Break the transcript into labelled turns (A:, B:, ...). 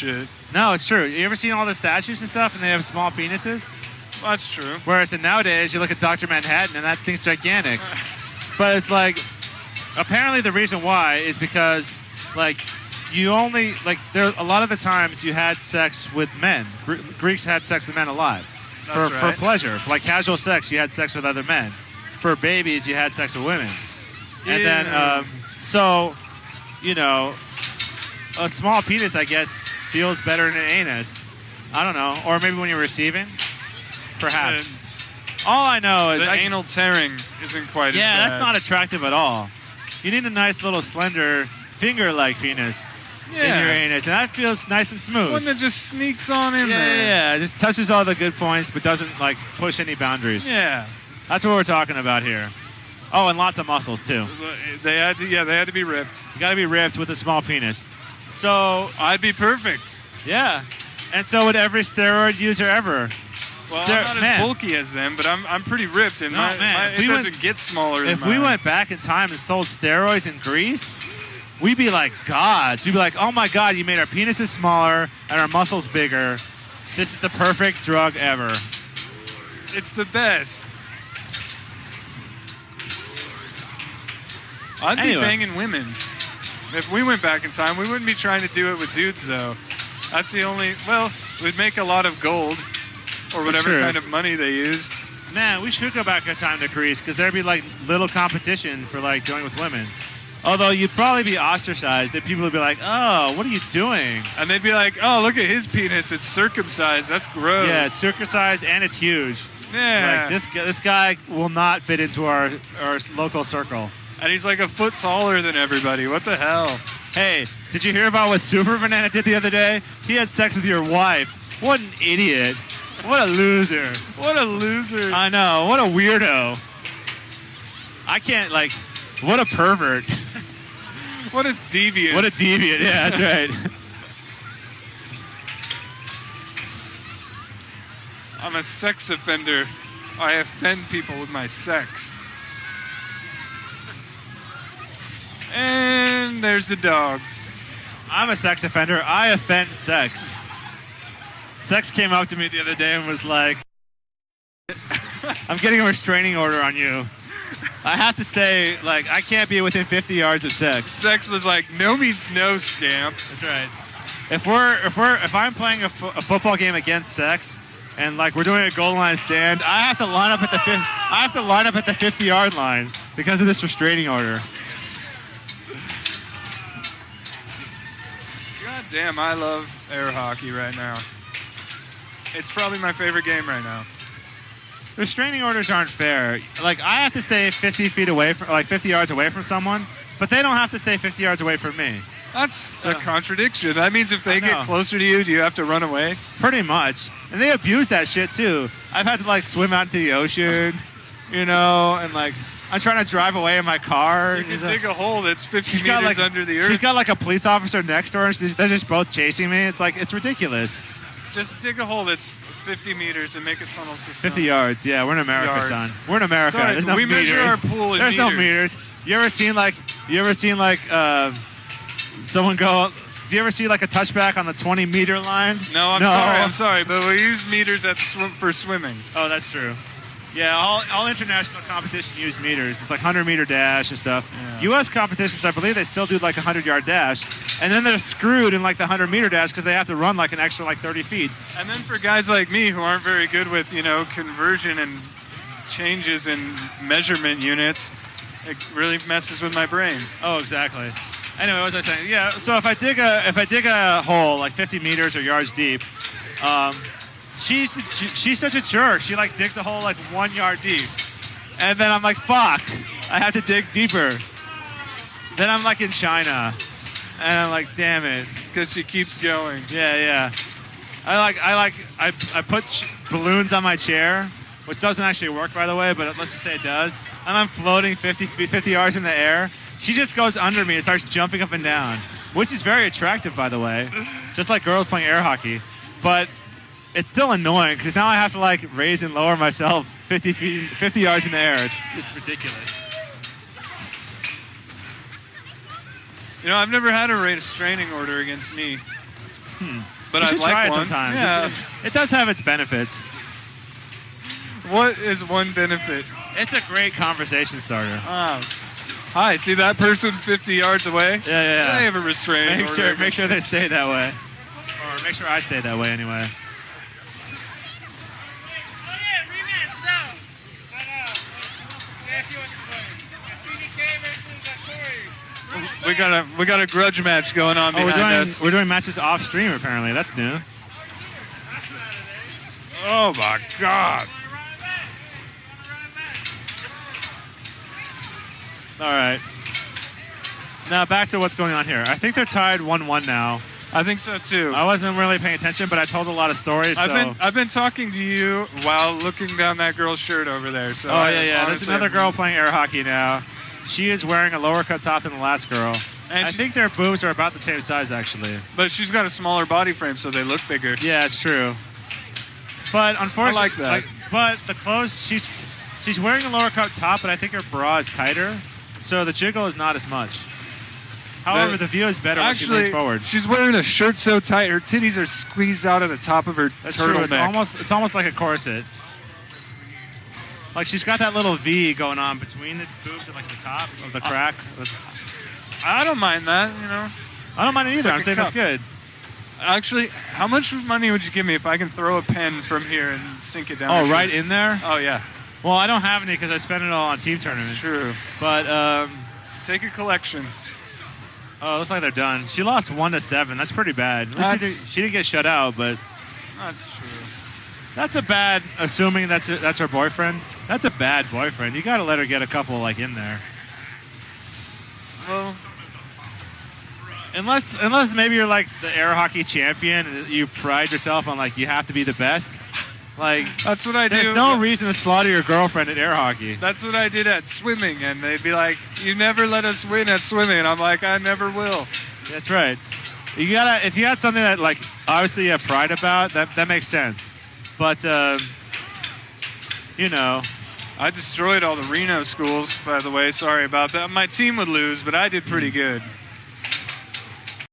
A: shit.
B: No, it's true. You ever seen all the statues and stuff, and they have small penises?
A: Well, that's true.
B: Whereas nowadays, you look at Dr. Manhattan, and that thing's gigantic. But it's like, apparently the reason why is because, like, you only, like, there a lot of the times you had sex with men. Greeks had sex with men alive. For pleasure. For, like, casual sex, you had sex with other men. For babies, you had sex with women. And then, so, you know, a small penis, I guess, feels better than an anus. I don't know. Or maybe when you're receiving. Perhaps. All I know is...
A: The anal tearing isn't quite as bad.
B: Yeah, that's not attractive at all. You need a nice little slender finger-like penis in your anus, and that feels nice and smooth.
A: One that just sneaks on in there.
B: Yeah, just touches all the good points, but doesn't, like, push any boundaries.
A: Yeah.
B: That's what we're talking about here. Oh, and lots of muscles, too.
A: They had to be ripped.
B: You got to be ripped with a small penis. So...
A: I'd be perfect.
B: Yeah. And so would every steroid user ever.
A: Well, I'm not as bulky as them, but I'm pretty ripped, and it doesn't get smaller than
B: If we went back in time and sold steroids in Greece, we'd be like gods. We'd be like, oh my God, you made our penises smaller and our muscles bigger. This is the perfect drug ever.
A: It's the best. I'd be banging women. If we went back in time, we wouldn't be trying to do it with dudes, though. That's the only... Well, we'd make a lot of gold. Or whatever kind of money they used.
B: Man, we should go back in time to Greece, because there'd be, like, little competition for, like, joining with women. Although you'd probably be ostracized. That people would be like, oh, what are you doing?
A: And they'd be like, oh, look at his penis. It's circumcised. That's gross.
B: Yeah, it's circumcised and it's huge.
A: Yeah.
B: Like, this guy will not fit into our local circle.
A: And he's like a foot taller than everybody. What the hell?
B: Hey, did you hear about what Super Banana did the other day? He had sex with your wife. What an idiot. What a loser.
A: What a loser.
B: I know. What a weirdo. I can't, like, what a pervert.
A: What a deviant.
B: What a deviant. Yeah, that's right.
A: I'm a sex offender. I offend people with my sex. And there's the dog.
B: I'm a sex offender. I offend sex. Sex came up to me the other day and was like, I'm getting a restraining order on you. I have to stay, like, I can't be within 50 yards of sex.
A: Sex was like, no means no, scamp.
B: That's right. If I'm playing a football game against sex, and like we're doing a goal line stand, I have to line up at the 50-yard line because of this restraining order.
A: God damn, I love air hockey right now. It's probably my favorite game right now.
B: Restraining orders aren't fair. Like, I have to stay 50 feet away from, like 50 yards away from someone, but they don't have to stay 50 yards away from me.
A: That's a contradiction. That means if they get closer to you, do you have to run away?
B: Pretty much. And they abuse that shit, too. I've had to, like, swim out into the ocean, you know, and, like, I'm trying to drive away in my car.
A: You can dig a hole that's 50 meters under the earth.
B: She's got, like, a police officer next to her, and they're just both chasing me. It's, like, it's ridiculous.
A: Just dig a hole that's 50 meters and make a tunnel system.
B: 50 yards, yeah. We're in America, son. We're in America.
A: Sorry,
B: There's no
A: we
B: meters.
A: measure our pool in
B: There's
A: meters.
B: no meters. You ever seen someone go? Do you ever see like a touchback on the 20-meter line?
A: No, I'm sorry, but we use meters for swimming.
B: Oh, that's true. Yeah, all international competition use meters. It's like 100-meter dash and stuff. Yeah. U.S. competitions, I believe they still do like a 100-yard dash. And then they're screwed in like the 100-meter dash because they have to run like an extra like 30 feet.
A: And then for guys like me who aren't very good with, you know, conversion and changes in measurement units, it really messes with my brain.
B: Oh, exactly. Anyway, what was I saying? Yeah, so if I dig a hole like 50 meters or yards deep, she's such a jerk. She like digs the hole like 1 yard deep. And then I'm like, fuck, I have to dig deeper. Then I'm like in China. And I'm like, damn it.
A: Because she keeps going.
B: Yeah. I put balloons on my chair, which doesn't actually work, by the way, but let's just say it does. And I'm floating 50 yards in the air. She just goes under me and starts jumping up and down, which is very attractive, by the way, just like girls playing air hockey. But it's still annoying because now I have to like raise and lower myself 50 yards in the air. It's just ridiculous.
A: You know, I've never had a restraining order against me. But
B: You
A: I'd
B: should
A: like
B: try it
A: one.
B: sometimes.
A: Yeah.
B: It does have its benefits.
A: What is one benefit?
B: It's a great conversation starter.
A: Hi, see that person 50 yards away?
B: Yeah.
A: They have a restraining order.
B: Make sure they stay that way. Or make sure I stay that way anyway.
A: We got a grudge match going on behind us.
B: We're doing matches off stream apparently. That's new.
A: Oh my God.
B: All right. Now back to what's going on here. I think they're tied 1-1 now.
A: I think so too.
B: I wasn't really paying attention, but I told a lot of stories.
A: I've been talking to you while looking down that girl's shirt over there. So
B: There's another girl playing air hockey now. She is wearing a lower cut top than the last girl. And I think their boobs are about the same size, actually.
A: But she's got a smaller body frame, so they look bigger.
B: Yeah, it's true. But unfortunately,
A: I like that.
B: But the clothes, she's wearing a lower cut top, but I think her bra is tighter, so the jiggle is not as much. However, the view is better when she leans forward.
A: She's wearing a shirt so tight, her titties are squeezed out of the top of her turtleneck.
B: It's almost like a corset. Like she's got that little V going on between the boobs and like the top of the crack.
A: I don't mind that, you know.
B: I don't mind it either. I'm saying that's good.
A: Actually, how much money would you give me if I can throw a pen from here and sink it down?
B: Oh, right in there?
A: Oh, yeah.
B: Well, I don't have any because I spent it all on team tournaments.
A: True.
B: But
A: take a collection.
B: Oh, it looks like they're done. She lost 1-7. That's pretty bad. At least she didn't get shut out, but
A: that's true.
B: That's a bad. Assuming that's her boyfriend. That's a bad boyfriend. You got to let her get a couple like in there.
A: Well,
B: unless maybe you're like the air hockey champion and you pride yourself on like you have to be the best. Like
A: that's what I do.
B: There's no reason to slaughter your girlfriend at air hockey.
A: That's what I did at swimming, and they'd be like, "You never let us win at swimming," and I'm like, "I never will."
B: That's right. You gotta if you got something that like obviously you have pride about, that makes sense. But you know,
A: I destroyed all the Reno schools. By the way, sorry about that. My team would lose, but I did pretty good.